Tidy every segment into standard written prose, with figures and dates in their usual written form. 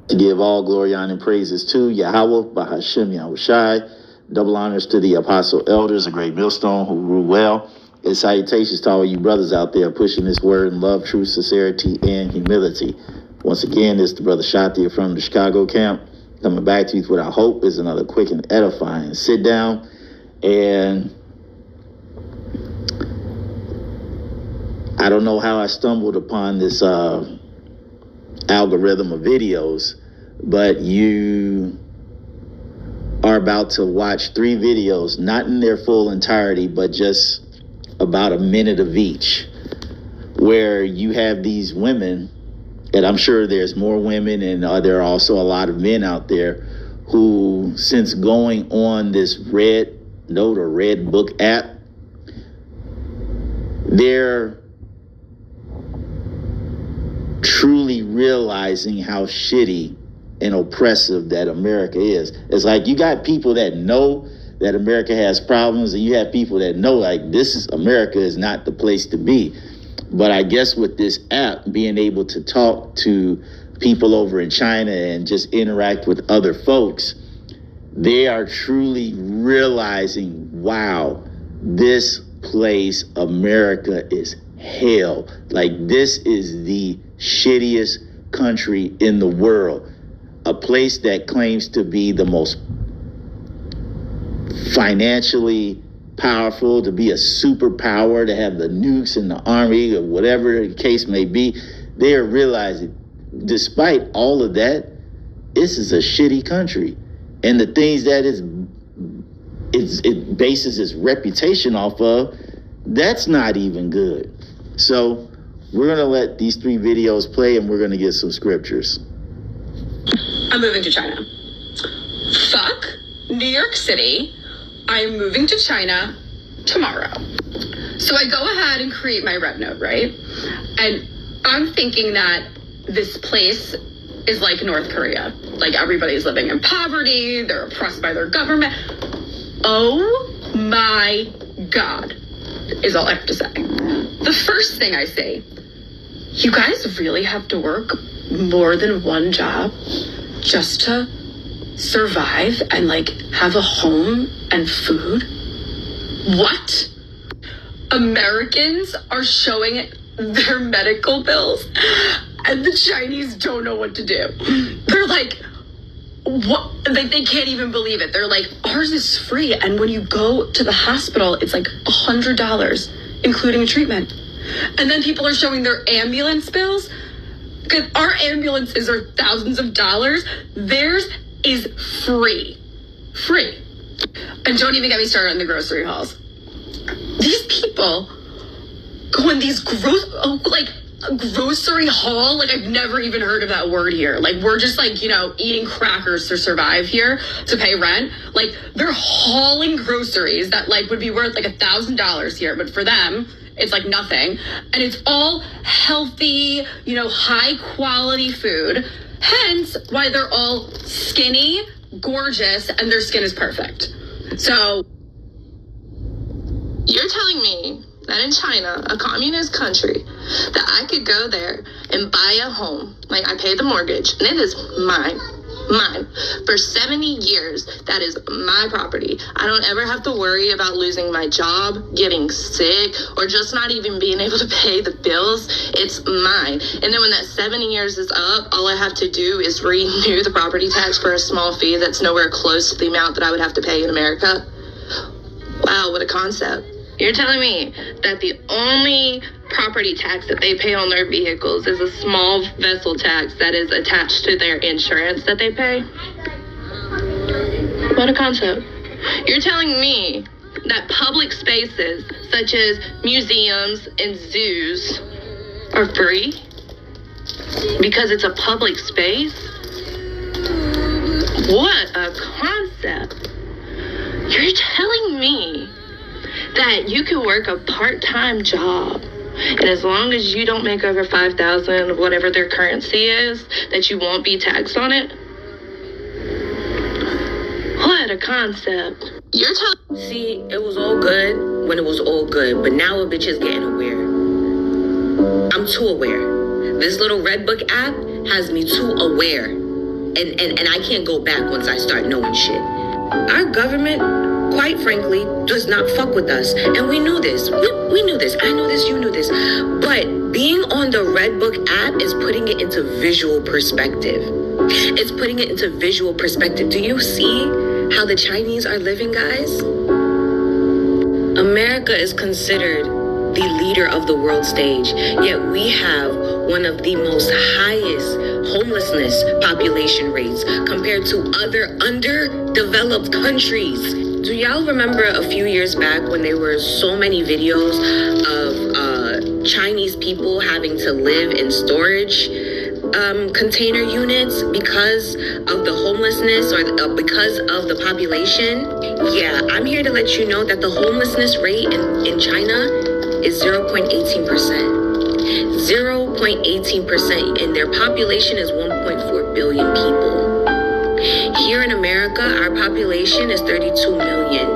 To give all glory, honor, and praises to Yahweh, Bahashem, Yahushai. Double honors to the apostle elders, a great millstone who rule well. And salutations to all you brothers out there pushing this word in love, truth, sincerity, and humility. Once again, it's the brother Shatia from the Chicago camp, coming back to you with what I hope is another quick and edifying sit down. And I don't know how I stumbled upon this algorithm of videos, but you are about to watch 3 videos, not in their full entirety, but just about a minute of each, where you have these women, and I'm sure there's more women, and there are also a lot of men out there who, since going on this Rednote or Red Book app, they're truly realizing how shitty and oppressive that America is. It's like you got people that know that America has problems, and you have people that know like America is not the place to be. But I guess with this app, being able to talk to people over in China and just interact with other folks, they are truly realizing, wow, this place, America, is hell. Like, this is the shittiest country in the world. A place that claims to be the most financially powerful, to be a superpower, to have the nukes in the army or whatever the case may be. They are realizing, despite all of that, this is a shitty country. And the things that it bases its reputation off of, that's not even good. So we're going to let these 3 videos play, and we're going to get some scriptures. I'm moving to China. Fuck New York City. I'm moving to China tomorrow. So I go ahead and create my Rednote, right? And I'm thinking that this place is like North Korea. Like, everybody's living in poverty. They're oppressed by their government. Oh my God, is all I have to say. The first thing I say, you guys really have to work more than one job just to survive and like have a home and food? What? Americans are showing their medical bills and the Chinese don't know what to do. They're like, what? They can't even believe it. They're like, ours is free, and when you go to the hospital, it's like $100, including treatment. And then people are showing their ambulance bills, because our ambulances are thousands of dollars. Theirs is free. Free. And don't even get me started on the grocery hauls. These people go in these grocery haul. Like, I've never even heard of that word here. Like, we're just like, eating crackers to survive here, to pay rent. Like, they're hauling groceries that like would be worth like $1,000 here, but for them, it's like nothing. And it's all healthy, high quality food. Hence why they're all skinny, gorgeous, and their skin is perfect. So you're telling me that in China, a communist country, that I could go there and buy a home, like I pay the mortgage, and it is mine, for 70 years. That is my property. I don't ever have to worry about losing my job, getting sick, or just not even being able to pay the bills. It's mine. And then when that 70 years is up, all I have to do is renew the property tax for a small fee that's nowhere close to the amount that I would have to pay in America. Wow, what a concept. You're telling me that the only property tax that they pay on their vehicles is a small vessel tax that is attached to their insurance that they pay? What a concept. You're telling me that public spaces such as museums and zoos are free because it's a public space? What a concept. You're telling me that you can work a part-time job, and as long as you don't make over 5,000, whatever their currency is, that you won't be taxed on it? What a concept. You're telling... See, it was all good when it was all good, but now a bitch is getting aware. I'm too aware. This little Red Book app has me too aware. and I can't go back once I start knowing shit. Our government, quite frankly, does not fuck with us. And we knew this. We knew this. I knew this, you knew this. But being on the Redbook app is putting it into visual perspective. It's putting it into visual perspective. Do you see how the Chinese are living, guys? America is considered the leader of the world stage, yet we have one of the most highest homelessness population rates compared to other underdeveloped countries. Do y'all remember a few years back when there were so many videos of Chinese people having to live in storage container units because of the homelessness or because of the population? Yeah, I'm here to let you know that the homelessness rate in China is 0.18%. 0.18%, and their population is 1.4 billion people. Here in America, our population is 32 million,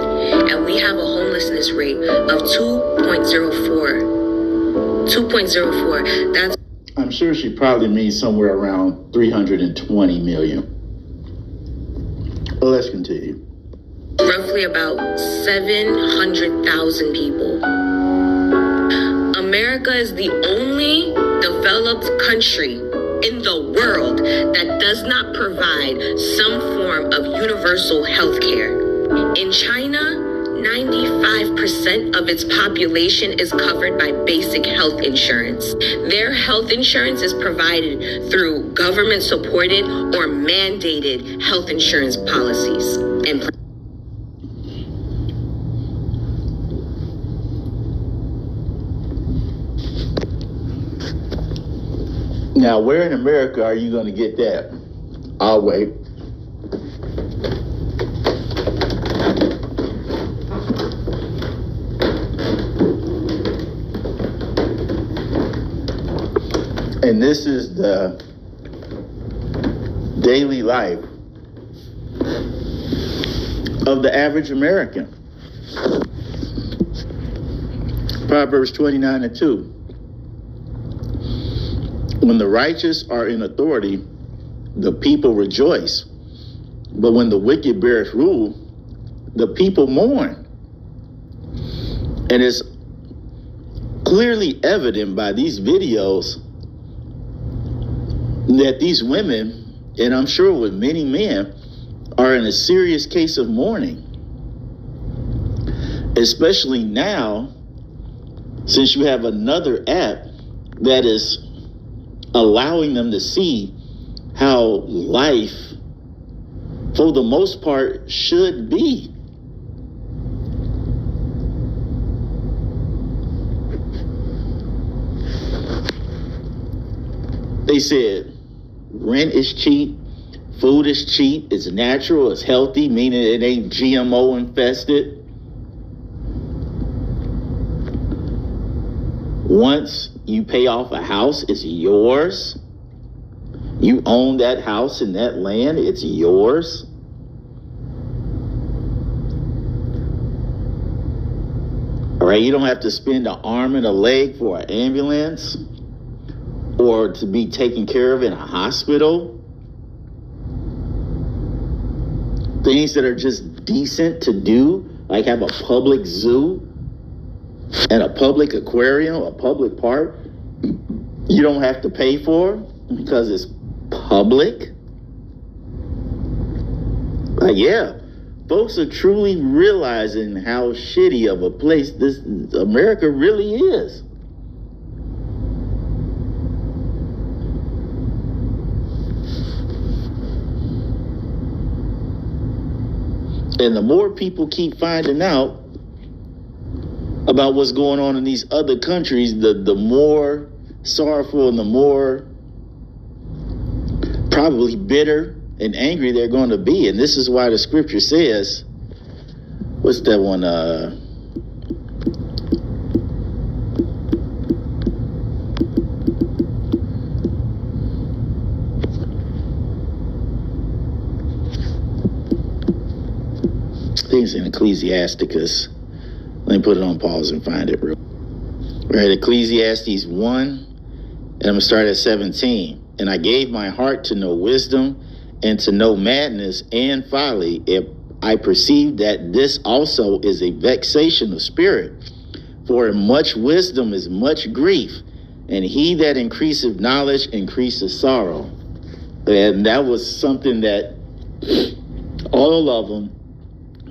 and we have a homelessness rate of 2.04. 2.04. That's I'm sure she probably means somewhere around 320 million. Well, let's continue. roughly about 700,000 people. America is the only developed country in the world that does not provide some form of universal health care. In China, 95% of its population is covered by basic health insurance. Their health insurance is provided through government-supported or mandated health insurance policies and Now, where in America are you going to get that? I'll wait. And this is the daily life of the average American. Proverbs 29:2. When the righteous are in authority, the people rejoice. But when the wicked beareth rule, the people mourn. And it's clearly evident by these videos that these women, and I'm sure with many men, are in a serious case of mourning. Especially now, since you have another app that is allowing them to see how life, for the most part, should be. They said rent is cheap, food is cheap, it's natural, it's healthy, meaning it ain't GMO infested. Once you pay off a house, it's yours. You own that house and that land, it's yours. All right, you don't have to spend an arm and a leg for an ambulance or to be taken care of in a hospital. Things that are just decent to do, like have a public zoo and a public aquarium, a public park, you don't have to pay for because it's public. Like, yeah, folks are truly realizing how shitty of a place this America really is. And the more people keep finding out about what's going on in these other countries, the more sorrowful and the more probably bitter and angry they're going to be. And this is why the scripture says, what's that one? I think it's in Ecclesiasticus. Let me put it on pause and find it real. Right, Ecclesiastes 1, and I'm going to start at 17. And I gave my heart to know wisdom, and to know madness and folly, if I perceive that this also is a vexation of spirit. For much wisdom is much grief, and he that increaseth knowledge increaseth sorrow. And that was something that all of them,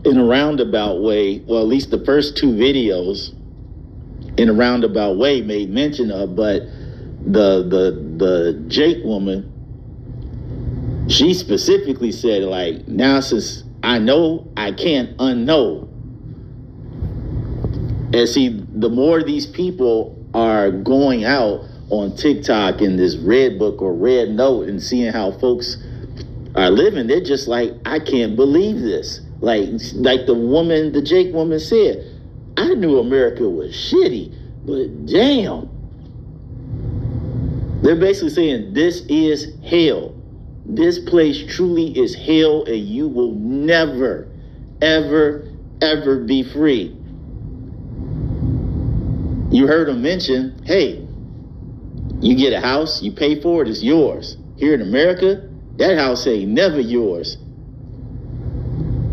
in a roundabout way, well, at least the first two videos, in a roundabout way, made mention of. But the Jake woman, she specifically said, like, now since I know, I can't unknow. And see, the more these people are going out on TikTok in this red book or Rednote and seeing how folks are living, they're just like, I can't believe this. Like the Jake woman said, I knew America was shitty, but damn. They're basically saying this is hell. This place truly is hell, and you will never, ever, ever be free. You heard them mention, hey, you get a house, you pay for it, it's yours. Here in America, that house ain't never yours.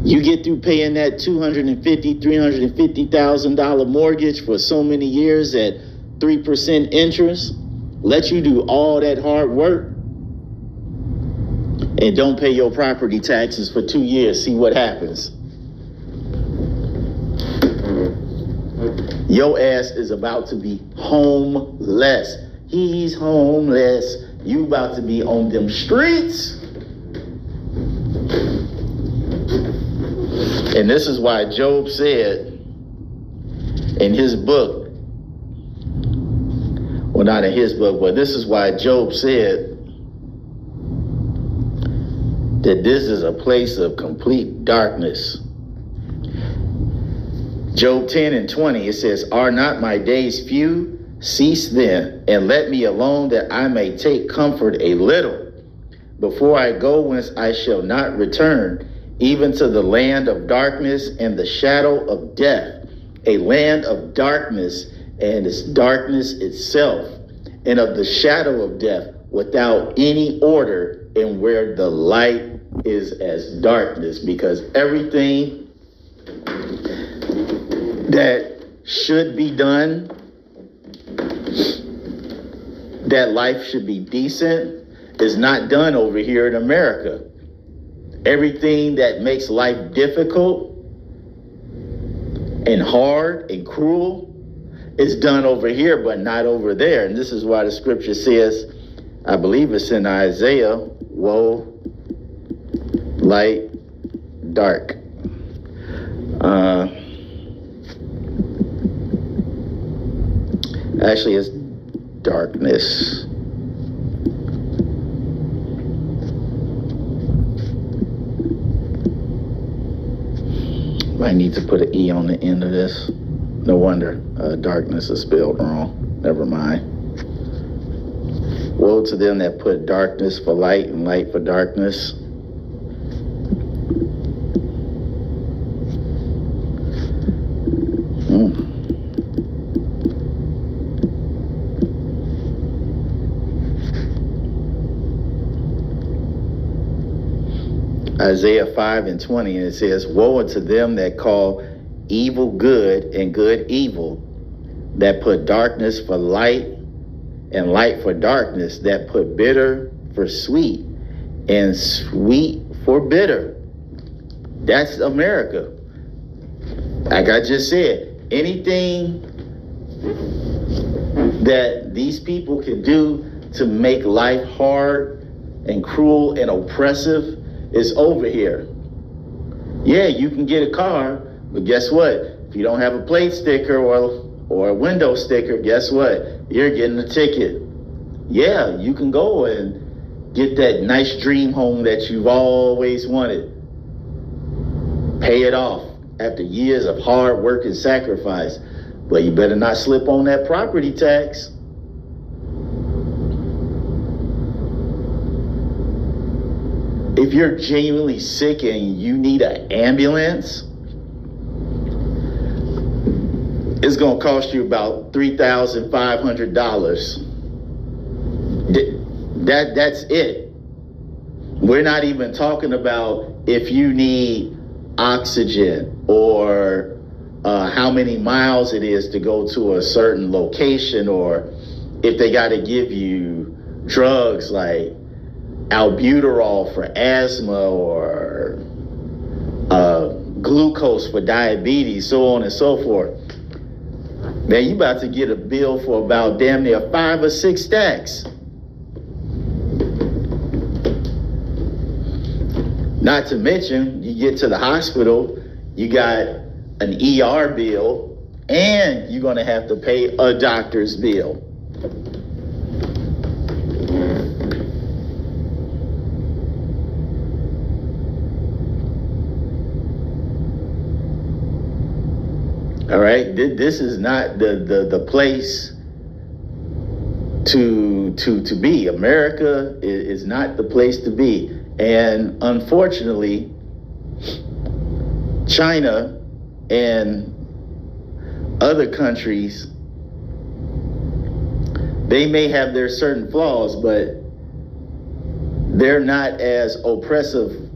You get through paying that $250,000, $350,000 mortgage for so many years at 3% interest, let you do all that hard work, and don't pay your property taxes for 2 years. See what happens. Your ass is about to be homeless. He's homeless. You about to be on them streets. And this is why Job said in his book, well, not in his book, but this is why Job said that this is a place of complete darkness. Job 10:20, it says, are not my days few? Cease then, and let me alone, that I may take comfort a little. Before I go whence I shall not return, even to the land of darkness and the shadow of death, a land of darkness and its darkness itself, and of the shadow of death, without any order, and where the light is as darkness. Because everything that should be done, that life should be decent, is not done over here in America. Everything that makes life difficult and hard and cruel is done over here, but not over there. And this is why the scripture says, I believe it's in Isaiah, woe, light, dark. Actually, it's darkness. I need to put an E on the end of this. No wonder darkness is spelled wrong. Never mind. Woe to them that put darkness for light and light for darkness. Isaiah 5:20, and it says, woe unto them that call evil good and good evil, that put darkness for light and light for darkness, that put bitter for sweet and sweet for bitter. That's America. Like I just said, anything that these people can do to make life hard and cruel and oppressive is over here. Yeah, you can get a car, but guess what? If you don't have a plate sticker or a window sticker, guess what? You're getting a ticket. Yeah, you can go and get that nice dream home that you've always wanted. Pay it off after years of hard work and sacrifice. But you better not slip on that property tax. If you're genuinely sick and you need an ambulance, it's going to cost you about $3,500. That's it. We're not even talking about if you need oxygen or how many miles it is to go to a certain location, or if they got to give you drugs like albuterol for asthma or glucose for diabetes, so on and so forth. Man, you about to get a bill for about damn near 5 or 6 stacks. Not to mention, you get to the hospital, you got an ER bill, and you're going to have to pay a doctor's bill. All right, this is not the place to be. America is not the place to be. And unfortunately, China and other countries, they may have their certain flaws, but they're not as oppressive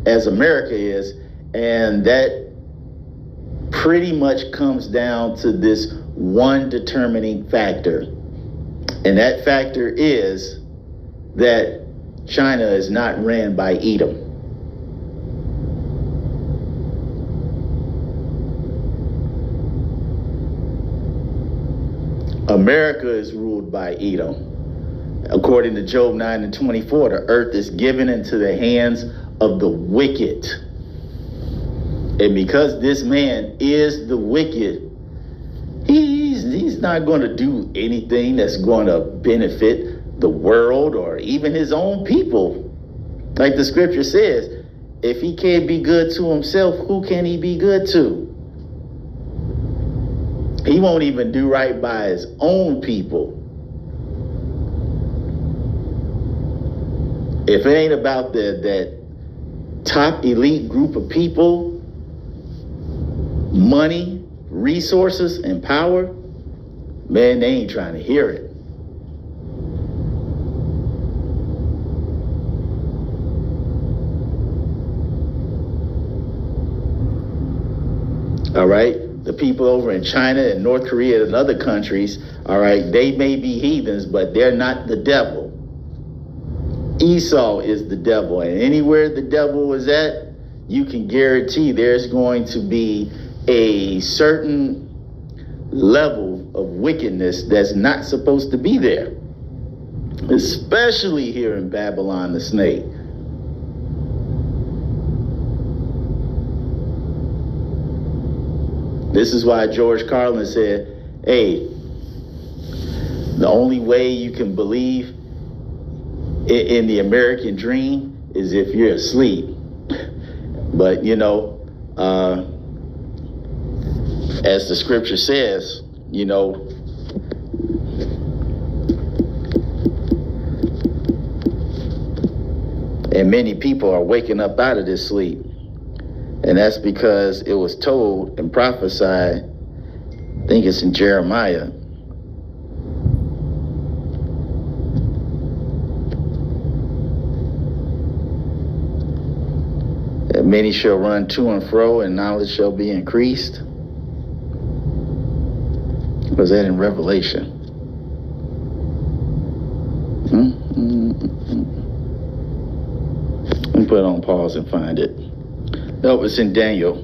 as America is. And that pretty much comes down to this one determining factor. And that factor is that China is not ran by Edom. America is ruled by Edom. According to Job 9:24, the earth is given into the hands of the wicked. And because this man is the wicked, he's not going to do anything that's going to benefit the world or even his own people. Like the scripture says, if he can't be good to himself, who can he be good to? He won't even do right by his own people. If it ain't about that top elite group of people, money, resources, and power, man, they ain't trying to hear it. All right, the people over in China and North Korea and other countries, all right, they may be heathens, but they're not the devil. Esau is the devil, and anywhere the devil is at, you can guarantee there's going to be a certain level of wickedness that's not supposed to be there, especially here in Babylon the snake. This is why George Carlin said, hey, the only way you can believe in the American dream is if you're asleep. But, you know, as the scripture says, you know, and many people are waking up out of this sleep. And that's because it was told and prophesied, I think it's in Jeremiah, that many shall run to and fro, and knowledge shall be increased. Was that in Revelation? Let me put it on pause and find it. No, it's in Daniel.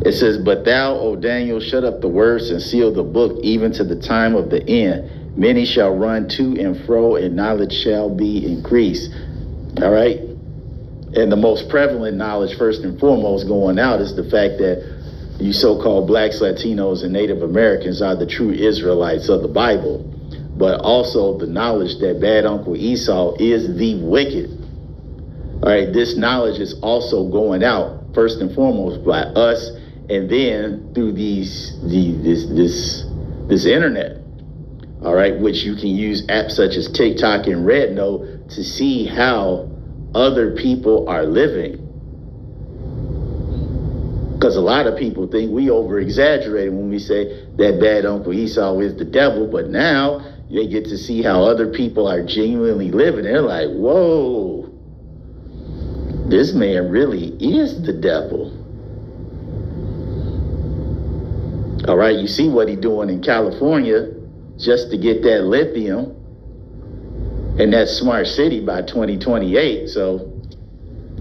It says, but thou, O Daniel, shut up the words and seal the book, even to the time of the end. Many shall run to and fro, and knowledge shall be increased. All right? And the most prevalent knowledge, first and foremost, going out is the fact that you so-called blacks, Latinos, and Native Americans are the true Israelites of the Bible. But also the knowledge that bad Uncle Esau is the wicked. All right, this knowledge is also going out first and foremost by us, and then through this internet. All right, which you can use apps such as TikTok and Rednote to see how other people are living. Because a lot of people think we over exaggerate when we say that bad Uncle Esau is the devil, but now they get to see how other people are genuinely living. They're like, whoa, this man really is the devil. All right, you see what he's doing in California just to get that lithium and that smart city by 2028. So,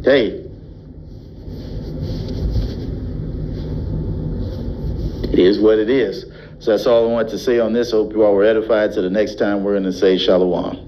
hey, it is what it is. So that's all I want to say on this. Hope you all were edified. Till the next time, we're going to say shalom.